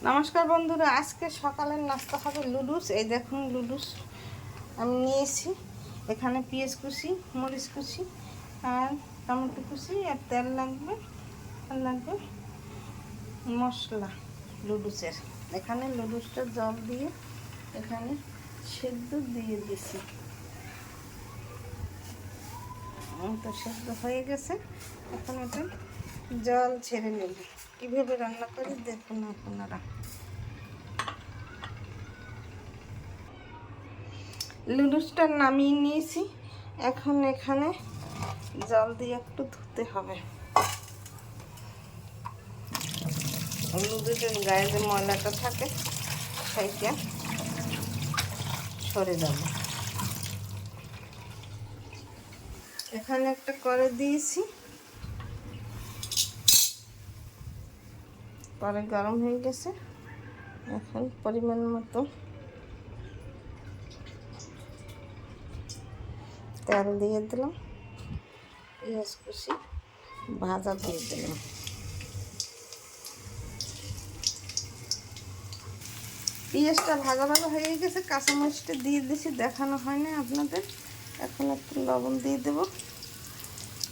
নমস্কার বন্ধুরা, আজকে সকালের নাস্তা হবে লুডুস। এই দেখুন লুডুস আমি নিয়েছি। এখানে পেঁয়াজ কুচি, মরিচ কুচি আর টমেটো কুচি আর তেল লাগবে, আর লাগবে মশলা লুডুসের। এখানে লুডুসটা জল দিয়ে এখানে সেদ্ধ দিয়ে দিছি, তো সেদ্ধ হয়ে গেছে। এখন এটা জল ছেড়ে নেব। কীভাবে রান্না করি দেখুন আপনারা। লুডুসটা নামিয়ে নিয়েছি। এখন এখানে জল দিয়ে একটু ধুতে হবে। লুডুসের গায়ে যে ময়লাটা থাকে সেইটা সরে যাবে। এখানে একটা করে দিয়েছি, পরে গরম হয়ে গেছে। এখন পরিমাণ মতো তেল দিয়ে দিলাম, পেঁয়াজ কুচি ভাজা দিয়ে দিলাম। পেঁয়াজটা ভাজা ভাজা হয়ে গেছে, কাঁচামরিচটা দিয়ে দিয়েছি, দেখানো হয় না আপনাদের। এখন একটু লবণ দিয়ে দেব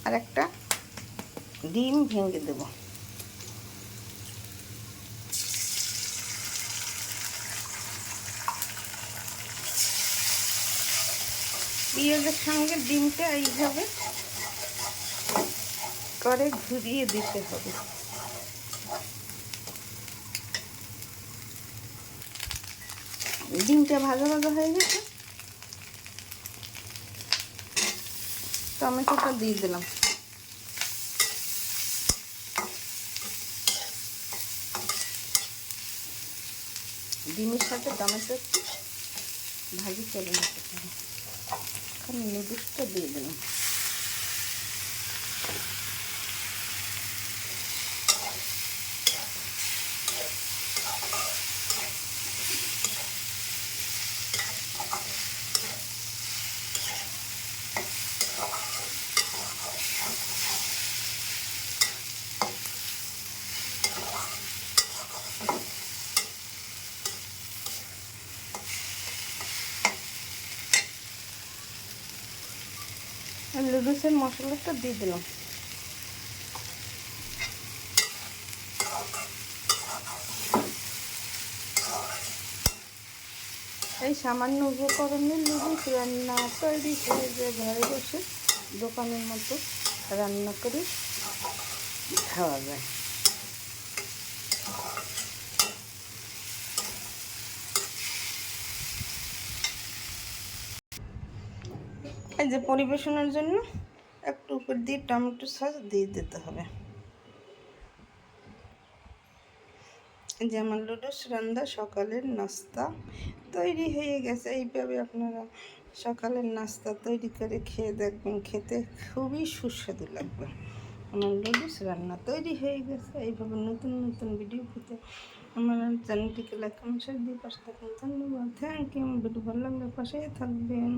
আর একটা ডিম ভেঙে দেব। পেঁয়াজের সঙ্গে ডিমটা এইভাবে করে ঘুরিয়ে দিতে হবে। ডিমটা ভাজা ভাজা হয়ে গেছে, টমেটোটা দিয়ে দিলাম। ডিমের সাথে টমেটো একটু ভাজি করে নিতে হবে। এখন নুডলসটা দিয়ে দিলাম। লুডুসের মশলাটা দিয়ে দিলাম। এই সামান্য উপকরণে লুডুস রান্না তৈরি করে যে ঘরে বসে দোকানের মতো রান্না করে খাওয়া যায়। এই যে পরিবেশনের জন্য একটু উপর দিয়ে টমেটো সস দিয়ে দিতে হবে। যে আমার লুডুস রান্না সকালের নাস্তা তৈরি হয়ে গেছে। এইভাবে আপনারা সকালের নাস্তা তৈরি করে খেয়ে দেখবেন, খেতে খুবই সুস্বাদু লাগবে। আমার লুডুস রান্না তৈরি হয়ে গেছে। এইভাবে নতুন নতুন ভিডিও পেতে আমার চ্যানেলটিকে লাইক কমেন্ট শেয়ার দিয়ে পাশে থাকুন। ধন্যবাদ, থ্যাংক ইউ। ভিডিও ভালো লাগলে পাশে থাকবেন।